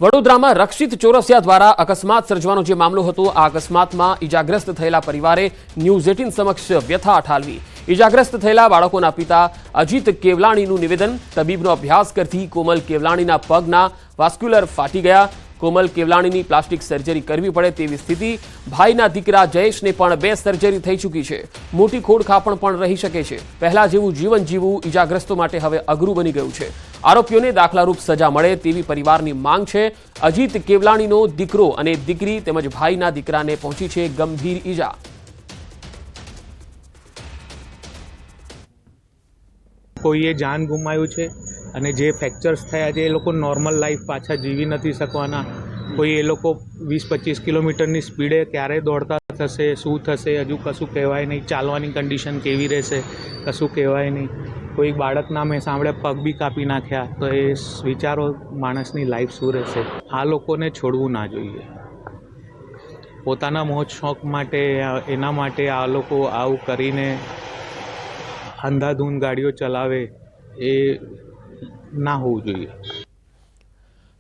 વડોદરામાં રક્ષિત ચોરસિયા દ્વારા અકસ્માત સર્જવાનો જે મામલો હતો, આ અકસ્માતમાં ઈજાગ્રસ્ત થયેલા પરિવારે ન્યૂઝ 18 સમક્ષ વ્યથા ઠાલવી. ઈજાગ્રસ્ત થયેલા બાળકોના પિતા અજીત કેવલાણીનું નિવેદન. તબીબનો અભ્યાસ કરતી કોમલ કેવલાણીના પગના વાસ્ક્યુલર ફાટી ગયા. કોમલ કેવલાણીની પ્લાસ્ટિક સર્જરી કરવી પડે તેવી સ્થિતિ. ભાઈના દીકરા જયેશને પણ 2 સર્જરી થઈ ચૂકી છે. મોટી ખોડખાપણ પણ રહી શકે છે. પહેલા જેવું જીવન જીવવું ઈજાગ્રસ્તો માટે હવે અઘરું બની ગયું છે. આરોપીઓને દાખલારૂપ સજા મળે તેવી પરિવારની માંગ છે. અજીત કેવલાણીનો દીકરો અને દીકરી તેમજ ભાઈના દીકરાને પહોંચી છે ગંભીર ઈજા. કોઈએ જાન ગુમાવ્યું છે અને જે ફ્રેક્ચર્સ થયા છે એ લોકો નોર્મલ લાઈફ પાછા જીવી નથી શકવાના. કોઈ એ લોકો 20-25 કિલોમીટરની સ્પીડે ક્યારે દોડતા થશે, શું થશે હજુ કશું કહેવાય નહીં. ચાલવાની કન્ડિશન કેવી રહેશે કશું કહેવાય નહીં. કોઈ બાળકના મેં સાંભળે પગ બી કાપી નાખ્યા, તો એ વિચારો માણસની લાઈફ શું રહેશે. આ લોકોને છોડવું ના જોઈએ. પોતાના મોજ શોખ માટે એના માટે આ લોકો આવું કરીને અંધાધૂંધ ગાડીઓ ચલાવે એ ના હોવું જોઈએ.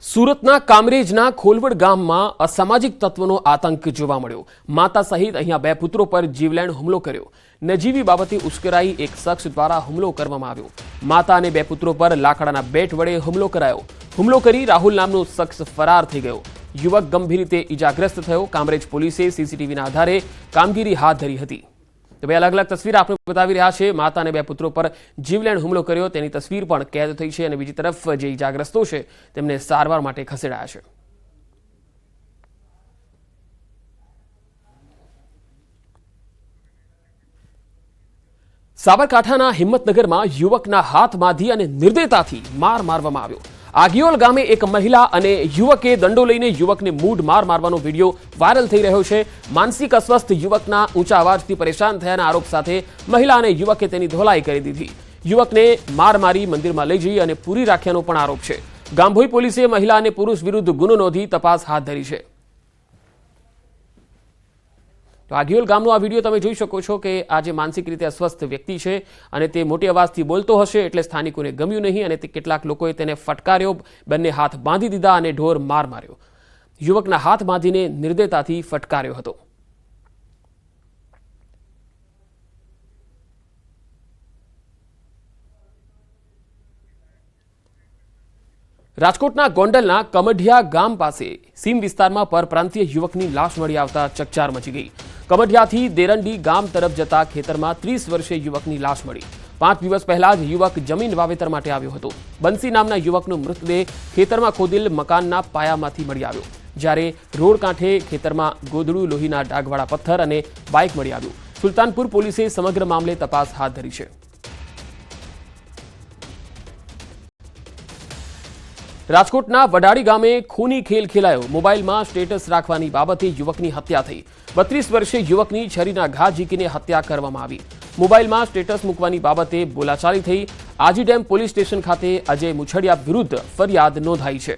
સુરતના કામરેજના ખોલવડ ગામમાં અસામાજિક તત્વોનો આતંક જોવા મળ્યો. માતા સહિત અહીંયા 2 પુત્રો પર જીવલેણ હુમલો કર્યો. નજીવી બાબતે ઉશ્કેરાઈ એક શખ્સ દ્વારા હુમલો કરવામાં આવ્યો. માતા અને 2 પુત્રો પર લાકડાના બેટ વડે હુમલો કરાયો. હુમલો કરી રાહુલ નામનો શખ્સ ફરાર થઈ ગયો. યુવક ગંભીર રીતે ઈજાગ્રસ્ત થયો. કામરેજ પોલીસે સીસીટીવીના આધારે કામગીરી હાથ ધરી હતી. તો 2 અલગ અલગ તસવીર આપણે બતાવી રહ્યા છે. માતા અને 2 પુત્રો પર જીવલેણ હુમલો કર્યો તેની તસવીર પણ કેદ થઈ છે અને બીજી તરફ જે ઈજાગ્રસ્તો છે તેમને સારવાર માટે ખસેડાયા છે. સાબરકાંઠાના હિંમતનગરમાં યુવકના હાથ બાંધી અને નિર્દયતાથી માર મારવામાં આવ્યો. આગિયોલ ગામે એક મહિલા અને યુવકે દંડો લઈને યુવકને મૂઢ માર મારવાનો વિડીયો વાયરલ થઈ રહ્યો છે. માનસિક અસ્વસ્થ યુવકના ઊંચા અવાજથી પરેશાન થયાના આરોપ સાથે મહિલા અને યુવકે તેની ધોલાઈ કરી દીધી. યુવકને માર મારી મંદિરમાં લઈ જઈ અને પૂરી રાખ્યાનો પણ આરોપ છે. ગામભોઈ પોલીસે મહિલા અને પુરુષ વિરુદ્ધ ગુનો નોંધી તપાસ હાથ ધરી છે. તો આગિયોલ ગામનો આ વિડીયો તમે જોઈ શકો છો કે આ જે માનસિક રીતે અસ્વસ્થ વ્યક્તિ છે અને તે મોટી અવાજથી બોલતો હશે એટલે સ્થાનિકોને ગમ્યું નહીં અને કેટલાક લોકોએ તેને ફટકાર્યો. બંને હાથ બાંધી દીધા અને ઢોર માર માર્યો. યુવકના હાથ બાંધીને નિર્દયતાથી ફટકાર્યો હતો. રાજકોટના ગોંડલના કમઢિયા ગામ પાસે સીમ વિસ્તારમાં પરપ્રાંતીય યુવકની લાશ મળી આવતા ચકચાર મચી ગઈ. કમઢિયાથી દેરંડી ગામ તરફ જતા ખેતરમાં 30 વર્ષીય યુવકની લાશ મળી. 5 દિવસ પહેલા જ યુવક જમીન વાવેતર માટે આવ્યો હતો. બંસી નામના યુવકનો મૃતદેહ ખેતરમાં ખોદેલ મકાનના પાયામાંથી મળી આવ્યો. જ્યારે રોડ કાંઠે ખેતરમાં ગોદડું લોહીના ડાઘવાળા પથ્થર અને બાઇક મળી આવ્યું. સુલતાનપુર પોલીસે સમગ્ર મામલે તપાસ હાથ ધરી છે. રાજકોટના વડાળી ગામે ખૂની ખેલ ખેલાયો. મોબાઈલમાં સ્ટેટસ રાખવાની બાબતે યુવકની હત્યા થઈ. 32 વર્ષીય યુવકની છરીના ઘા ઝીકીને હત્યા કરવામાં આવી. મોબાઈલમાં સ્ટેટસ મૂકવાની બાબતે બોલાચાલી થઈ. આજી ડેમ પોલીસ સ્ટેશન ખાતે અજય મુછડિયા વિરુદ્ધ ફરિયાદ નોંધાઈ છે.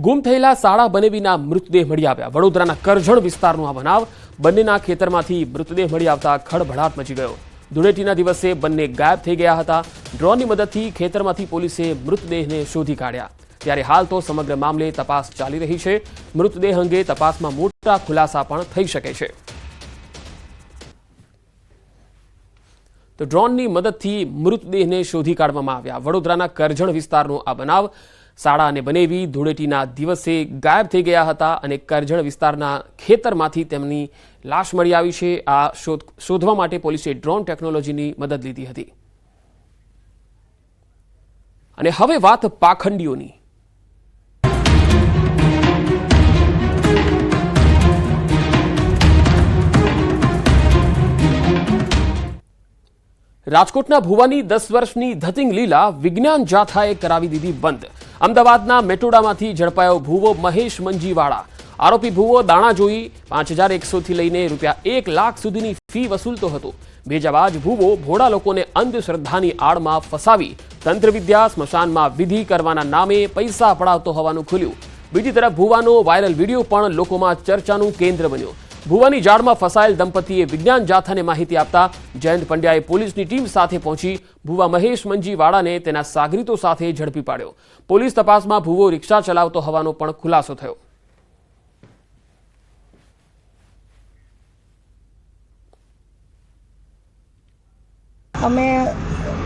ગુમ થયેલા શાળા બનેવીના મૃતદેહ મળી આવ્યા. વડોદરાના કરજણ વિસ્તારનો આ બનાવ. બંનેના ખેતરમાંથી મૃતદેહ મળી આવતા ખળભળાટ મચી ગયો. ધૂળેટીના દિવસે બંને ગાયબ થઈ ગયા હતા. ડ્રોનની મદદથી ખેતરમાંથી પોલીસે મૃતદેહને શોધી કાઢ્યા. ત્યારે હાલ તો સમગ્ર મામલે તપાસ ચાલી રહી છે. મૃતદેહ અંગે તપાસમાં મોટા ખુલાસા પણ થઈ શકે છે. તો ડ્રોનની મદદથી મૃતદેહને શોધી કાઢવામાં આવ્યા. વડોદરાના કરજણ વિસ્તારનો આ બનાવ. શાળા અને બનેવી ધૂળેટીના દિવસે ગાયબ થઈ ગયા હતા અને કરજણ વિસ્તારના ખેતરમાંથી તેમની લાશ મળી આવી છે. આ શોધવા માટે પોલીસે ડ્રોન ટેકનોલોજીની મદદ લીધી હતી. અને હવે વાત પાખંડીઓની. રાજકોટના ભુવાની 10 વર્ષની ધતિંગ લીલા વિજ્ઞાન જાથાએ કરાવી દીધી બંધ. અમદાવાદના મેટોડામાંથી ઝડપાયો ભુવો મહેશ મંજીવાળા. આરોપી ભુવો દાણા જોઈ 5100 થી લઈને ₹1 લાખ સુધીની ફી વસૂલતો હતો. ભેજાબાજ ભુવો ભોળા લોકોને અંધશ્રદ્ધાની આડમાં ફસાવી તંત્રવિદ્યા સ્મશાનમાં વિધિ કરવાના નામે પૈસા પડાવતો હોવાનું ખુલ્યું. બીજી તરફ ભુવાનો વાયરલ વિડીયો પણ લોકોમાં ચર્ચાનું કેન્દ્ર બન્યો. ભુવાની જાળમાં ફસાયેલ દંપતીએ વિજ્ઞાન જાથાને માહિતી આપતા જયંત પંડ્યાએ પોલીસની ટીમ સાથે પહોંચી ભુવા મહેશ મંજીવાળાને તેના સાગરીતો સાથે ઝડપી પાડ્યો. પોલીસ તપાસમાં ભુવો રિક્ષા ચલાવતો હોવાનો પણ ખુલાસો થયો. અમે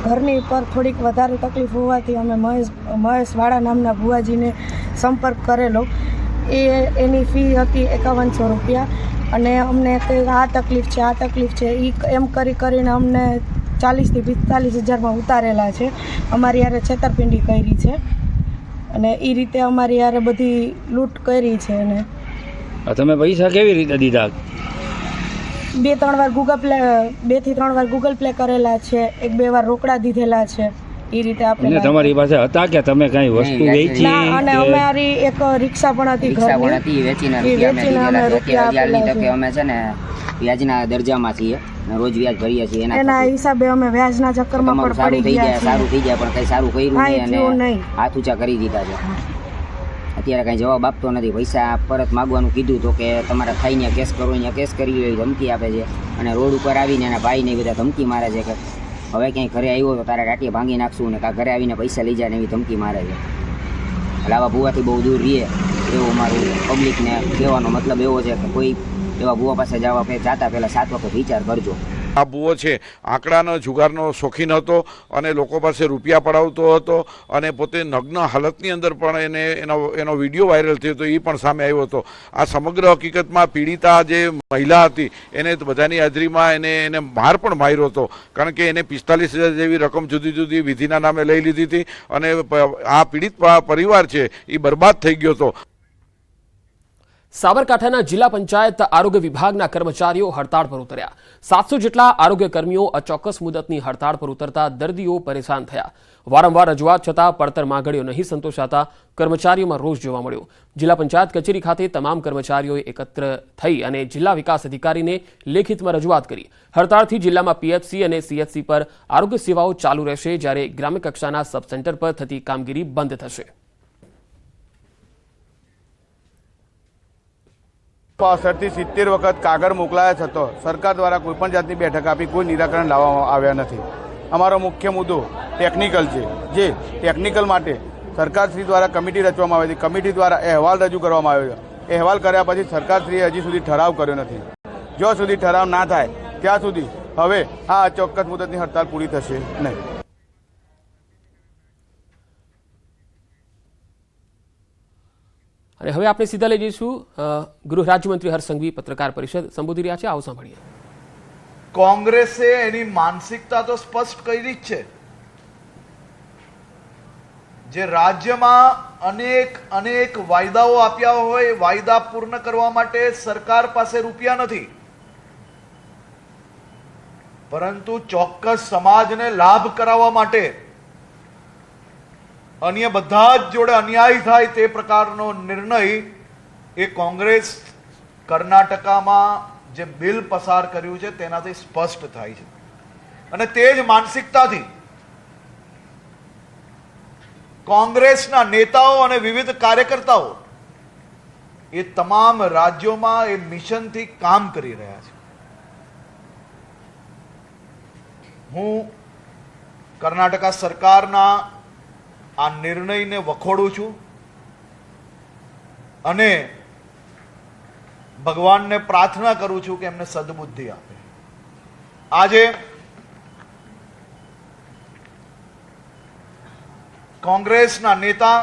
ઘરની પર થોડીક વધારે તકલીફ હોવાથી અમે મહેશવાળા નામના ભુવાજીને સંપર્ક કરેલો. એની ફી હતી 5100 રૂપિયા અને અમને આ તકલીફ છે એ એમ કરીને અમને 40,000 થી 45,000માં ઉતારેલા છે. અમારી યારે છેતરપિંડી કરી છે અને એ રીતે અમારી યારે બધી લૂંટ કરી છે. અને તમે પૈસા કેવી રીતે દીધા? 2-3 વાર ગૂગલ પ્લે કરેલા છે, 1-2 વાર રોકડા દીધેલા છે. એ રીતે આપણે તમારી પાસે હતા કે તમે કઈ વસ્તુ વેચી? અને અમારી એક રિક્ષા પણ હતી ઘરની, વેચીને અમે રૂપિયા આપેલા છે. અમે છે ને વ્યાજના દરજામાં છીએ, રોજ વ્યાજ ભરીએ છીએ. એના હિસાબે અમે વ્યાજના ચક્કરમાં પણ પડી ગયા. સારું થઈ જાય પણ કઈ સારું કર્યું નહીં અને હાથ ઊંચા કરી દીધા છે. અત્યારે કઈ જવાબ આપતો નથી. પૈસા પરત માગવાનું કીધું તો કે તમારા થાઈને કેસ કરો, અહીંયા કેસ કરી એવી ધમકી આપે છે. અને રોડ ઉપર આવીને એના ભાઈને બધા ધમકી મારે છે કે હવે ક્યાંય ઘરે આવ્યો તો તારા ટાટીએ ભાંગી નાખશું ને ઘરે આવીને પૈસા લઈ જાય ને એવી ધમકી મારે છે. એટલે આવા ભૂવાથી બહુ દૂર રહીએ એવું મારું પબ્લિકને કહેવાનો મતલબ એવો છે કે કોઈ એવા ભૂવા પાસે જાતા પહેલાં 7 વખત વિચાર કરજો. આ ભૂવો છે આંકડાનો જુગારનો શોખીન હતો અને લોકો પાસે રૂપિયા પડાવતો હતો અને પોતે નગ્ન હાલતની અંદર પણ એનો વિડીયો વાયરલ થયો હતો, એ પણ સામે આવ્યો હતો. આ સમગ્ર હકીકતમાં પીડિતા જે મહિલા હતી એને બધાની હાજરીમાં એને માર પણ માર્યો હતો, કારણ કે એને 45,000 જેવી રકમ જુદી જુદી વિધિના નામે લઈ લીધી હતી અને આ પીડિત પરિવાર છે એ બરબાદ થઈ ગયો હતો. સાબરકાંઠાના જિલ્લા પંચાયત આરોગ્ય વિભાગના કર્મચારીઓ હડતાળ પર ઉતર્યા. 700 જેટલા આરોગ્ય કર્મીઓ અચોક્કસ મુદતની હડતાળ પર ઉતરતા દર્દીઓ પરેશાન થયા. વારંવાર રજૂઆત છતાં પડતર માંગણીઓ નહીં સંતોષાતા કર્મચારીઓમાં રોષ જોવા મળ્યો. જિલ્લા પંચાયત કચેરી ખાતે તમામ કર્મચારીઓએ એકત્ર થઈ અને જિલ્લા વિકાસ અધિકારીને લેખિતમાં રજૂઆત કરી. હડતાળથી જિલ્લામાં પીએચસી અને સીએચસી પર આરોગ્ય સેવાઓ ચાલુ રહેશે, જ્યારે ગ્રામ્ય કક્ષાના સબ સેન્ટર પર થતી કામગીરી બંધ થશે. 65 થી 70 વખત કાગળ મોકલાયા છતાં સરકાર દ્વારા કોઈપણ જાતની બેઠક આપી કોઈ નિરાકરણ લાવવામાં આવ્યા નથી. અમારો મુખ્ય મુદ્દો ટેકનિકલ છે, જે ટેકનિકલ માટે સરકારશ્રી દ્વારા કમિટી રચવામાં આવી હતી. કમિટી દ્વારા અહેવાલ રજૂ કરવામાં આવ્યો છે. અહેવાલ કર્યા પછી સરકારશ્રીએ હજી સુધી ઠરાવ કર્યો નથી. જો સુધી ઠરાવ ના થાય ત્યાં સુધી હવે આ અચોક્કસ મુદતની હડતાળ પૂરી થશે નહીં. અને હવે આપણે સીધા લઈ જઈશું ગૃહ રાજ્યમંત્રી હર્ષ સંઘવી પત્રકાર પરિષદ સંબોધી રહ્યા છે. આવો સાંભળીએ. કોંગ્રેસે એની માનસિકતા તો સ્પષ્ટ કરી જ છે. જે રાજ્યમાં અનેક વાયદાઓ આપ્યા હોય, વાયદા પૂર્ણ કરવા માટે સરકાર પાસે રૂપિયા નથી, પરંતુ ચોક્કસ સમાજને લાભ કરાવવા માટે અન્ય બધા જ જોડે અન્યાય થાય તે પ્રકારનો નિર્ણય એ કોંગ્રેસ કર્ણાટકામાં જે બિલ પસાર કર્યું છે તેનાથી સ્પષ્ટ થાય છે. અને તે જ માનસિકતાથી કોંગ્રેસના નેતાઓ અને વિવિધ કાર્યકર્તાઓ એ તમામ રાજ્યોમાં એ મિશનથી કામ કરી રહ્યા છે. હું કર્ણાટકા સરકારના આ નિર્ણયને વખોડું છું અને ભગવાનને પ્રાર્થના કરું છું કે એમને સદબુદ્ધિ આપે. આજે કોંગ્રેસના નેતા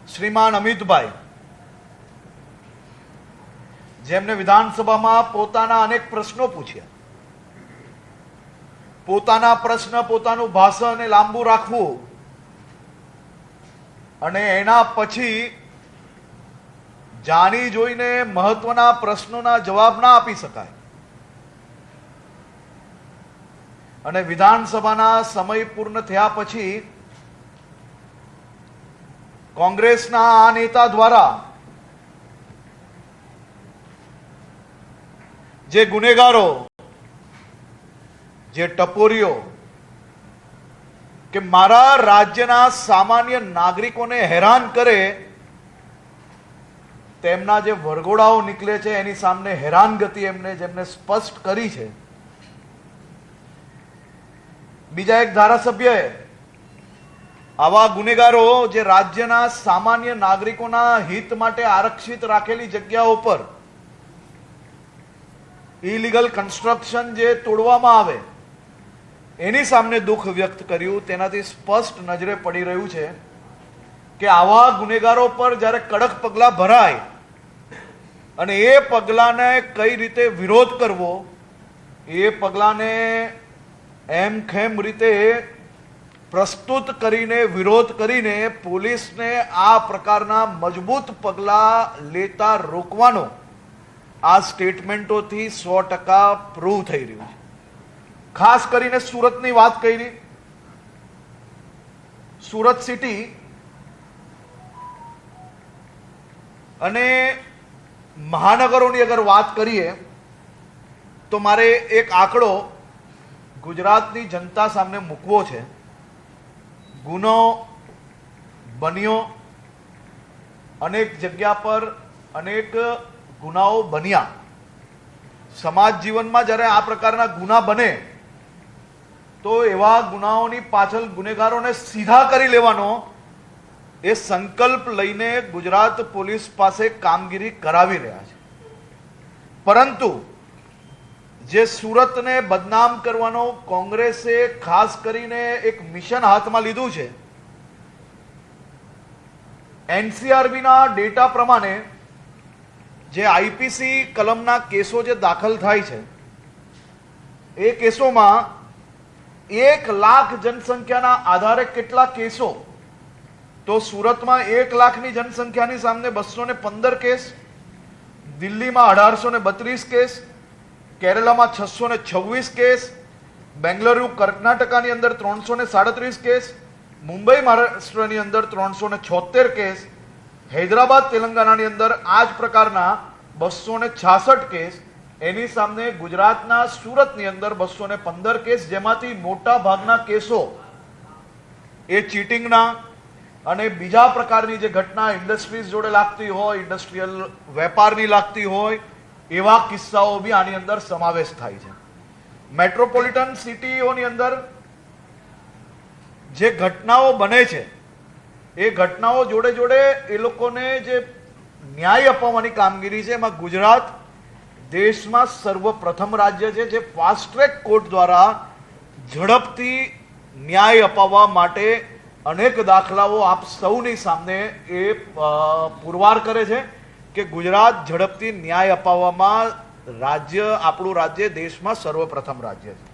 શ્રીમાન અમિતભાઈ, જેમને વિધાનસભામાં પોતાના અનેક પ્રશ્નો પૂછ્યા, પોતાના પ્રશ્ન, પોતાનું ભાષણ લાંબુ રાખવું અને એના પછી જાણી જોઈને મહત્વના પ્રશ્નોના જવાબ ના આપી શકાય અને વિધાનસભાના સમય પૂર્ણ થયા પછી કોંગ્રેસના આ નેતા દ્વારા જે ગુનેગારો, જે ટપોરીઓ કે મારા રાજ્યના સામાન્ય નાગરિકોને હેરાન કરે તેમના જે વરઘોડાઓ નીકળે છે એની સામે હેરાનગતિ જેમને સ્પષ્ટ કરી છે. બીજા એક ધારાસભ્યએ આવા ગુનેગારો જે રાજ્યના સામાન્ય નાગરિકોના હિત માટે આરક્ષિત રાખેલી જગ્યાઓ પર ઇલીગલ કન્સ્ટ્રક્શન જે તોડવામાં આવે એની સામે દુઃખ વ્યક્ત કર્યું. તેનાથી સ્પષ્ટ નજરે પડી રહ્યું છે કે આવા ગુનેગારો પર જ્યારે કડક પગલાં ભરાય અને એ પગલાંને કઈ રીતે વિરોધ કરવો, એ પગલાંને એમખેમ રીતે પ્રસ્તુત કરીને વિરોધ કરીને પોલીસને આ પ્રકારના મજબૂત પગલાં લેતા રોકવાનો આ સ્ટેટમેન્ટોથી 100% પ્રૂવ થઈ રહ્યું છે. ખાસ કરીને સુરતની વાત કરી. સુરત સિટી અને મહાનગરોની અગર વાત કરીએ તો મારે એક આંકડો ગુજરાતની જનતા સામે મૂકવો છે. ગુનો બન્યો, અનેક જગ્યા પર અનેક ગુનાઓ બન્યા. સમાજ જીવનમાં જ્યારે આ પ્રકારના ગુના બને તો એવા ગુનાઓની પાછળ ગુનેગારોને સીધા કરી લેવાનો એ સંકલ્પ લઈને ગુજરાત પોલીસ પાસે કામગીરી કરાવી રહ્યા છે. પરંતુ જે સુરતને બદનામ કરવાનો કોંગ્રેસે ખાસ કરીને એક મિશન હાથમાં લીધું છે. એનસીઆરબીના ડેટા પ્રમાણે જે આઈપીસી કલમના કેસો જે દાખલ થાય છે એ કેસોમાં 1 લાખ જનસંખ્યાના આધારે કેટલા કેસો, તો સુરતમાં 1 લાખની જનસંખ્યાની સામે 215 કેસ, દિલ્હીમાં 1832 કેસ, કેરળમાં 626 કેસ, બેંગલુરુ કર્ણાટકાની અંદર 337 કેસ, મુંબઈ મહારાષ્ટ્રની અંદર 376 કેસ, હૈદરાબાદ તેલંગાણાની અંદર આ જ પ્રકારના 266 કેસ, એની સામે ગુજરાતના સુરતની અંદર 215 કેસ, જેમાંથી મોટા ભાગના કેસો એ ચીટિંગના અને બીજા પ્રકારની જે ઘટના ઇન્ડસ્ટ્રીઝ જોડે લાગતી હોય, ઇન્ડસ્ટ્રીયલ વેપારની લાગતી હોય એવા કિસ્સાઓ બી આની અંદર સમાવેશ થાય છે. મેટ્રોપોલિટન સિટીઓની અંદર જે ઘટનાઓ બને છે એ ઘટનાઓ જોડે જોડે એ લોકોને જે ન્યાય અપાવવાની કામગીરી છે એમાં ગુજરાત દેશમાં સર્વપ્રથમ રાજ્ય છે જે ફાસ્ટ ટ્રેક કોર્ટ દ્વારા ઝડપથી ન્યાય અપાવવા માટે અનેક દાખલાઓ આપ સૌની સામે એ પુરવાર કરે છે કે ગુજરાત ઝડપથી ન્યાય અપાવવામાં આપણું રાજ્ય દેશમાં સર્વપ્રથમ રાજ્ય છે.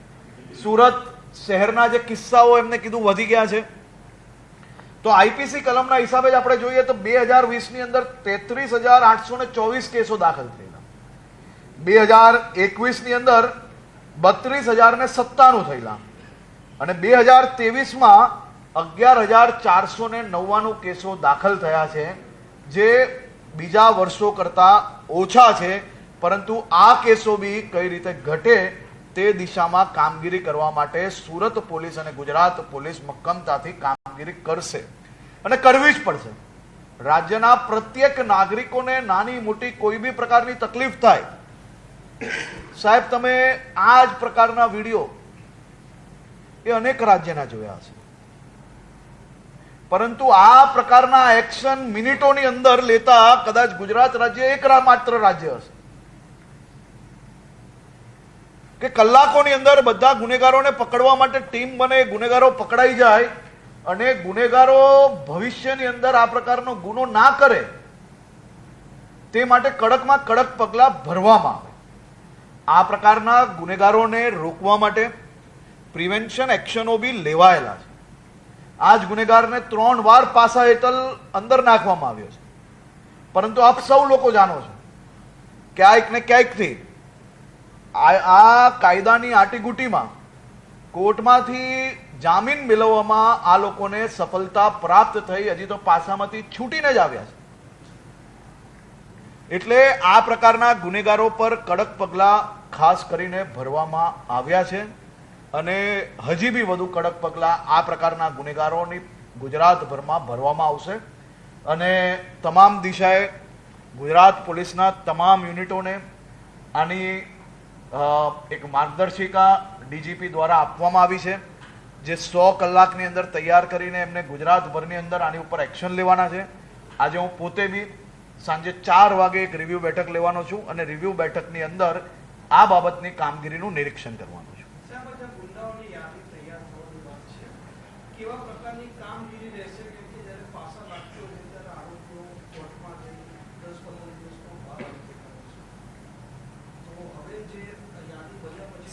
સુરત શહેરના જે કિસ્સાઓ એમને કીધું વધી ગયા છે, તો આઈપીસી કલમના હિસાબે જ આપણે જોઈએ તો 2020ની અંદર 33,824 કેસો દાખલ થયેલા, 2021ની અંદર 32,097 થયેલા અને 2023માં 11,499 કેસો દાખલ થયા છે, જે બીજા વર્ષો કરતા ઓછા છે. પરંતુ આ કેસો બી કઈ રીતે ઘટે તે દિશામાં કામગીરી કરવા માટે સુરત પોલીસ અને ગુજરાત પોલીસ મક્કમતાથી કામગીરી કરશે અને કરવી જ પડશે. રાજ્યના પ્રત્યેક નાગરિકોને નાની મોટી કોઈ બી પ્રકારની તકલીફ થાય, સાહેબ તમે આ જ પ્રકારના વિડીયો એ અનેક રાજ્યના જોયા છે, પરંતુ આ પ્રકારના એક્શન મિનિટોની અંદર લેતા કદાચ ગુજરાત રાજ્ય એકમાત્ર રાજ્ય હશે કે કલાકોની અંદર બધા ગુનેગારોને પકડવા માટે ટીમ બને, ગુનેગારો પકડાઈ જાય અને ગુનેગારો ભવિષ્યની અંદર આ પ્રકારનો ગુનો ના કરે તે માટે કડકમાં કડક પગલાં ભરવામાં આવે. આ પ્રકારના ગુનેગારોને રોકવા માટે પ્રિવેન્શન એક્શનો બી લેવાયેલા છે. આ જ ગુનેગારને 3 વાર પાસા હેઠળ અંદર નાખવામાં આવ્યો છે. પરંતુ આપ સૌ લોકો જાણો છો ક્યાંક ને ક્યાંકથી આ કાયદાની આટીગુટીમાં કોર્ટમાંથી જામીન મેળવવામાં આ લોકોને સફળતા પ્રાપ્ત થઈ, હજી તો પાસામાંથી છૂટીને જ આવ્યા છે. એટલે આ પ્રકારના ગુનેગારો પર કડક પગલાં ખાસ કરીને ભરવામાં આવ્યા છે અને હજી બી વધુ કડક પગલાં આ પ્રકારના ગુનેગારોની ગુજરાતભરમાં ભરવામાં આવશે અને તમામ દિશાએ ગુજરાત પોલીસના તમામ યુનિટોને આની એક માર્ગદર્શિકા ડીજીપી દ્વારા આપવામાં આવી છે, જે 100 કલાકની અંદર તૈયાર કરીને એમને ગુજરાતભરની અંદર આની ઉપર એક્શન લેવાના છે. આજે હું પોતે બી સાંજે 4 વાગે એક રિવ્યૂ બેઠક લેવાનો છું અને રિવ્યૂ બેઠકની અંદર આ બાબતની કામગીરીનું નિરીક્ષણ કરવાનું છું.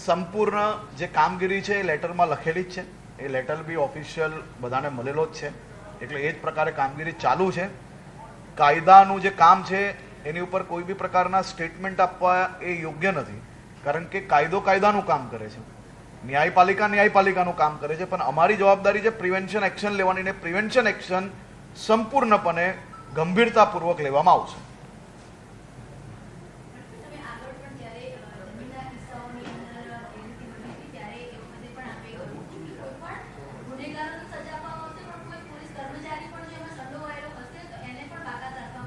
સંપૂર્ણ જે કામગીરી છે એ લેટરમાં લખેલી જ છે. એ લેટર બી ઓફિશિયલ બધાને મળેલો જ છે, એટલે એ જ પ્રકારે કામગીરી ચાલુ છે. કાયદાનું જે કામ છે એની ઉપર કોઈ બી પ્રકારના સ્ટેટમેન્ટ આપવા એ યોગ્ય નથી, કારણ કે કાયદો કાયદાનું કામ કરે છે, ન્યાયપાલિકા ન્યાયપાલિકાનું કામ કરે છે. પણ અમારી જવાબદારી છે પ્રિવેન્શન એક્શન લેવાની, ને પ્રિવેન્શન એક્શન સંપૂર્ણપણે ગંભીરતાપૂર્વક લેવામાં આવશે.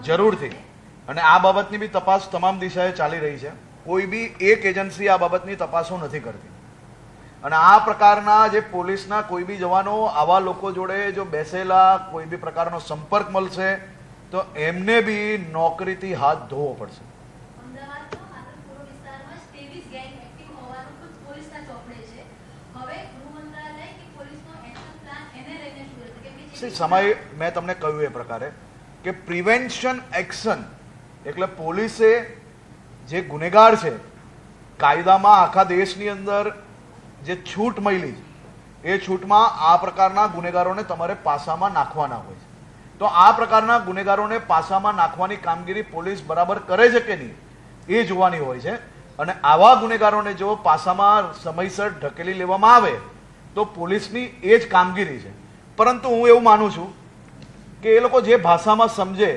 જરૂરથી, અને આ બાબતની બી તપાસ તમામ દિશાએ ચાલી રહી છે. કોઈ બી એક એજન્સી આ બાબતની તપાસો નથી કરતી, અને આ પ્રકારના જે પોલીસના કોઈ બી જવાનો આવા લોકો જોડે જો બેસેલા કોઈ બી પ્રકારનો સંપર્ક મળશે તો એમને બી નોકરીથી હાથ ધોવો પડશે. સમય મેં તમને કહ્યું એ પ્રકારે કે પ્રિવેન્શન એક્શન એટલે પોલીસે જે ગુનેગાર છે, કાયદામાં આખા દેશની અંદર જે છૂટ મળી છે એ છૂટમાં આ પ્રકારના ગુનેગારોને તમારે પાસામાં નાખવાના હોય છે. તો આ પ્રકારના ગુનેગારોને પાસામાં નાખવાની કામગીરી પોલીસ બરાબર કરે છે કે નહીં એ જોવાની હોય છે. અને આવા ગુનેગારોને જો પાસામાં સમયસર ઢકેલી લેવામાં આવે તો પોલીસની એ જ કામગીરી છે. પરંતુ હું એવું માનું છું કે એ લોકો જે ભાષામાં સમજે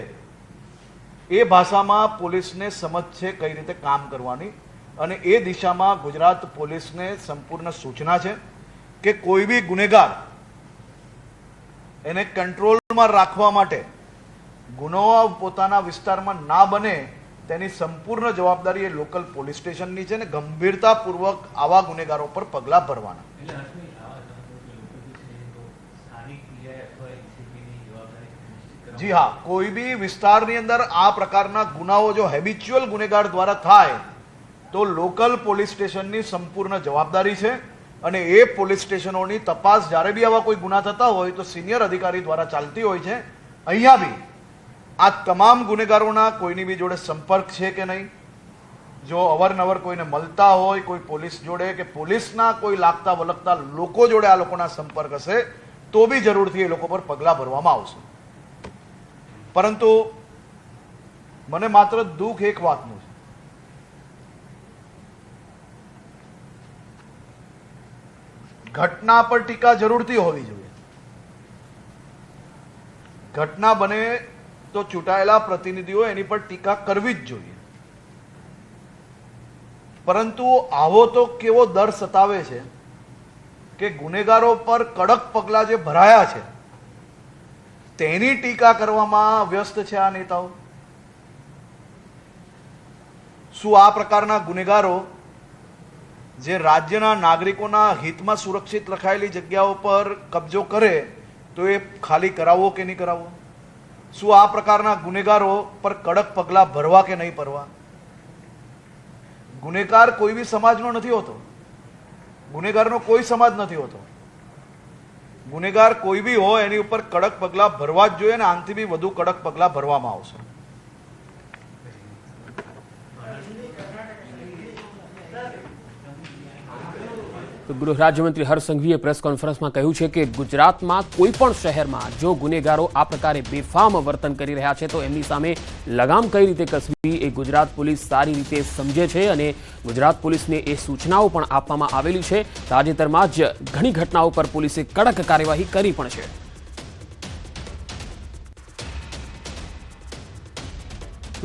એ ભાષામાં પોલીસને સમજ છે કઈ રીતે કામ કરવાની, અને એ દિશામાં ગુજરાત પોલીસને સંપૂર્ણ સૂચના છે કે કોઈ બી ગુનેગાર એને કંટ્રોલમાં રાખવા માટે ગુનો પોતાના વિસ્તારમાં ના બને તેની સંપૂર્ણ જવાબદારી એ લોકલ પોલીસ સ્ટેશનની છે, ને ગંભીરતાપૂર્વક આવા ગુનેગારો પર પગલાં ભરવાના. જી હા, કોઈ બી વિસ્તારની અંદર આ પ્રકારના ગુનાઓ જો હેબિચ્યુઅલ ગુનેગાર દ્વારા થાય તો લોકલ પોલીસ સ્ટેશનની સંપૂર્ણ જવાબદારી છે, અને એ પોલીસ સ્ટેશનોની તપાસ જ્યારે બી આવા કોઈ ગુના થતા હોય તો સિનિયર અધિકારી દ્વારા ચાલતી હોય છે. અહીંયા બી આ તમામ ગુનેગારોના કોઈની બી જોડે સંપર્ક છે કે નહીં, જો અવારનવાર કોઈને મળતા હોય કોઈ પોલીસ જોડે કે પોલીસના કોઈ લાગતા વળગતા લોકો જોડે આ લોકોના સંપર્ક હશે તો બી જરૂરથી એ લોકો પર પગલાં ભરવામાં આવશે. પરંતુ મને માત્ર દુઃખ એક વાતનું છે, ઘટના પર ટીકા જરૂરથી હોવી જોઈએ. ઘટના બને તો ચૂંટાયેલા પ્રતિનિધિઓ એની પર ટીકા કરવી જ જોઈએ. પરંતુ આવો તો કેવો ડર સતાવે છે કે ગુનેગારો પર કડક પગલાં જે ભરાયા છે તેની ટીકા કરવામાં વ્યસ્ત છે આ નેતાઓ. શું આ પ્રકારના ગુનેગારો જે રાજ્યના નાગરિકોના હિતમાં સુરક્ષિત રખાયેલી જગ્યાઓ પર કબજો કરે તો એ ખાલી કરાવવો કે નહીં કરાવવો? શું આ પ્રકારના ગુનેગારો પર કડક પગલાં ભરવા કે નહીં ભરવા? ગુનેગાર કોઈ બી સમાજનો નથી હોતો, ગુનેગારનો કોઈ સમાજ નથી હોતો. ગુનેગાર કોઈ બી હોય એની ઉપર કડક પગલાં ભરવા જ જોઈએ, અને આનાથી બી વધુ કડક પગલાં ભરવામાં આવશે. તો ગૃહ રાજ્યમંત્રી હર્ષ સંઘવીએ પ્રેસ કોન્ફરન્સમાં કહ્યું છે કે ગુજરાતમાં કોઈ પણ શહેરમાં જો ગુનેગારો આ પ્રકારે બેફામ વર્તન કરી રહ્યા છે તો એમની સામે લગામ કઈ રીતે કસવી એ ગુજરાત પોલીસ સારી રીતે સમજે છે, અને ગુજરાત પોલીસને એ સૂચનાઓ પણ આપવામાં આવેલી છે. તાજેતરમાં જ ઘણી ઘટનાઓ પર પોલીસે કડક કાર્યવાહી કરી પણ છે.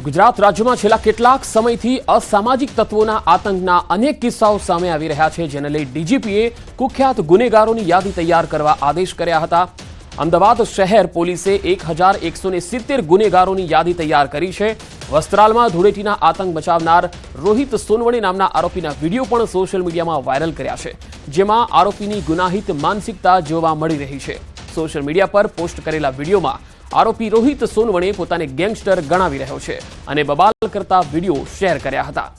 ગુજરાત રાજ્યમાં છેલ્લા કેટલાક સમયથી અસામાજિક તત્વોના આતંકના અનેક કિસ્સાઓ સામે આવી રહ્યા છે, જેને લઈ ડીજીપીએ કુખ્યાત ગુનેગારોની યાદી તૈયાર કરવા આદેશ કર્યા હતા. અમદાવાદ શહેર પોલીસે 1170 ગુનેગારોની યાદી તૈયાર કરી છે. વસ્ત્રાલમાં ધૂળેટીના આતંક મચાવનાર રોહિત સોનવણે નામના આરોપીના વિડીયો પણ સોશિયલ મીડિયામાં વાયરલ કર્યા છે, જેમાં આરોપીની ગુનાહિત માનસિકતા જોવા મળી રહી છે. સોશિયલ મીડિયા પર પોસ્ટ કરેલા વિડીયોમાં આરોપી રોહિત સોનવણે પોતાને ગેંગસ્ટર ગણાવી રહ્યો છે અને બબાલ કરતા વિડીયો શેર કર્યા હતા.